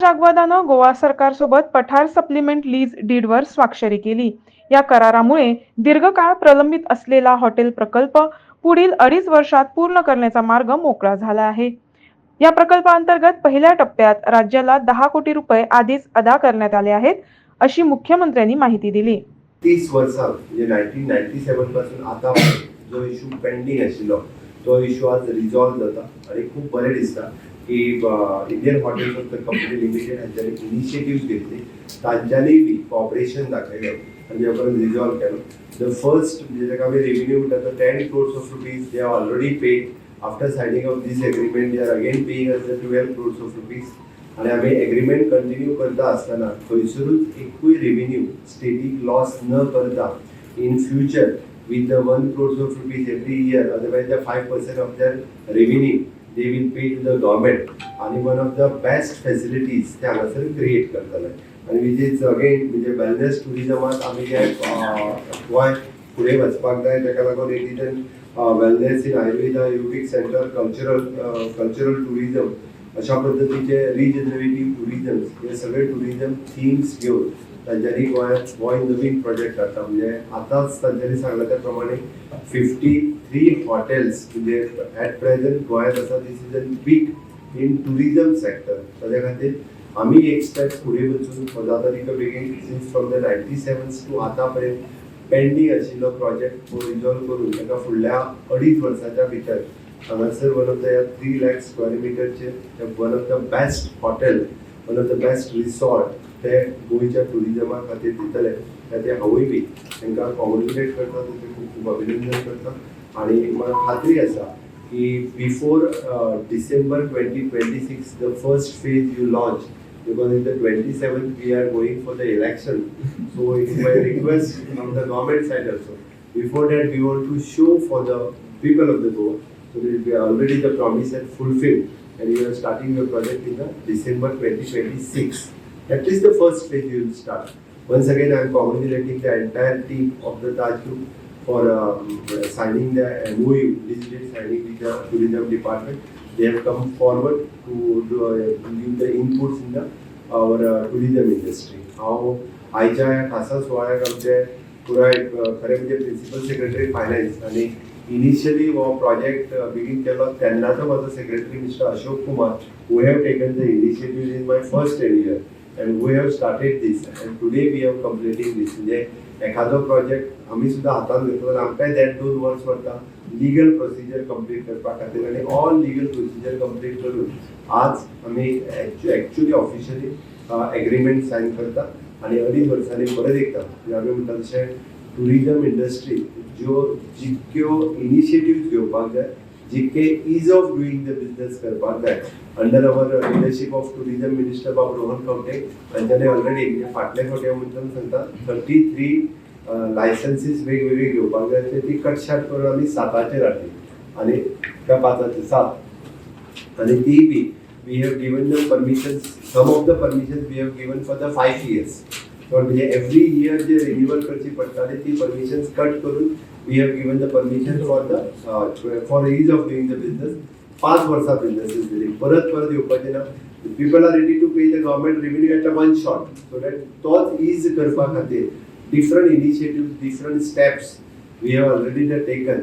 जागवादानं गोवा सरकारसोबत पठार supplement lease डीडवर स्वाक्षरी केली. या करारामुळे दीर्घकाळ प्रलंबित असलेला हॉटेल प्रकल्प पुढील 2.5 वर्षात पूर्ण करण्याचा मार्ग मोकळा झाला आहे. या प्रकल्पाअंतर्गत पहिल्या टप्प्यात राज्याला 10 कोटी रुपये आधीच अदा करण्यात आले आहेत, अशी मुख्यमंत्र्यांनी माहिती दिली. 30 वर्सां म्हणजे 1997 पासून आता जो इशू पेंडिंग आशिल्लो तो इशू आज रिजॉल्व जाता आणि खूप बरें दिसता की Indian hotels of the company limited हांच्यानी इनिशिएटिव्ह घेतली, तांच्यांनी बी कॉपरेशन दाखयलें आणि आपण रिजॉल्व केलो. द फर्स्ट म्हणजे ताका आमी रेव्हेन्यू म्हणटा तो 10 crores of rupees they have already paid. After signing of this agreement they are again paying us the 12 crores of rupees. आणि आम्ही एग्रीमेंट कंटिन्यू करता असताना खंयसरूच एकूय रेव्हेन्यू स्टेटीक लॉस न करता in future with the 1 crores of rupees every year, otherwise the 5% of their revenue they will pay to the government. आणि one of the best facilities ते हांगासर क्रिएट करतले आणि which is again म्हणजे wellness टुरिजमात आमी जे गोंय फुडें वचपाक जाय ताका लागून एक region wellness in Ayurveda Ayurvedic center cultural tourism अशा पद्धतीचे रिजनरेटिव्ह टुरिजम हे सगळे टुरिजम थीम्स घेऊन तांच्यांनी गोंयांत गोंय नवीन प्रोजेक्ट करता. म्हणजे आतांच तांच्यांनी सांगला त्या प्रमाणे 53 हॉटेल्स म्हणजे ॲट प्रेझेंट गोंयांत आसा. This is a big in tourism sector. ताच्या खातीर आमी एक स्टेप फुडें वचून पदाधिकारी बेगीन सिन्स फ्रॉम द 97 टू आतां पर्यंत पेंडींग आशिल्लो प्रोजेक्ट रिजॉल्व करून ताका फुडल्या 2.5 वर्सांच्या भितर हांगासर one of the 3 lakh square मिटरचे one of the best hotel one of the best resort ते गोंयच्या टुरिजमा खातीर दितले. ते हांवूय बी तांकां कॉंग्रेच्युलेट करता, तांचें खूब खूब अभिनंदन करता आनी म्हाका खात्री आसा की before December 2026 the first phase you launch because in the 27th we are going for the election. So it is my request from the government side also. Before that we want to show for the people of the Goa so that we are already the promise and fulfilled and you are starting your project in the December 2026. At least the first phase you will start. Once again I am congratulating the entire team of the Taj Group for signing the MOU, digital signing with the tourism department. They have come forward to give the inputs in the our tourism industry. हांव आयच्या खासा सुवाळ्याक आमचे पुराय खरें म्हणजे principal secretary finance आनी initially हो प्रोजेक्ट बिगीन केलो तेन्नाचो म्हाजो secretary mister Ashok Kumar who have taken the initiative in my first tenure and who have started this and today we have completing this. म्हणजे एखादो प्रोजेक्ट आमी सुद्दां हातान घेतलो आनी आमकांय देड 2 वर्स वता लीगल प्रोसिजर कंप्लीट करपा खातीर आनी ऑल लीगल प्रोसिजर कंप्लीट करून आज आमी एक्चुअली ऑफिशियली एग्रीमेंट सायन करता आनी 2.5 वर्सांनी परत एकदा आमी म्हणटा तशें टुरिजम इंडस्ट्री ज्यो जितक्यो इनिशिएटिव्ह घेवपाक जाय जितके is of doing the business करपाक जाय under our leadership of tourism minister बाब रोहन खंवटे तांच्यानी ऑलरेडी फाटल्या फावटी म्हणून सांगता 33 लायसन्सीस वेगवेगळी घेवपाक जाय ती कटशाट करून आमी 7चेर हाडली आनी त्या 5चे 7 आनी ती बी we have given the permissions some of the permissions we have given for the 5 years. म्हणजे एवरी इयर जे रिन्युअल करची पडटाली ती परमिशन्स कट करून we have given the permission for is of doing the business 5 वर्सां businesses दिली. परत येवपाचें ना. People are ready to pay the government revenue at a one shot so that तोच इज करपा खातीर different initiatives, different steps we have already taken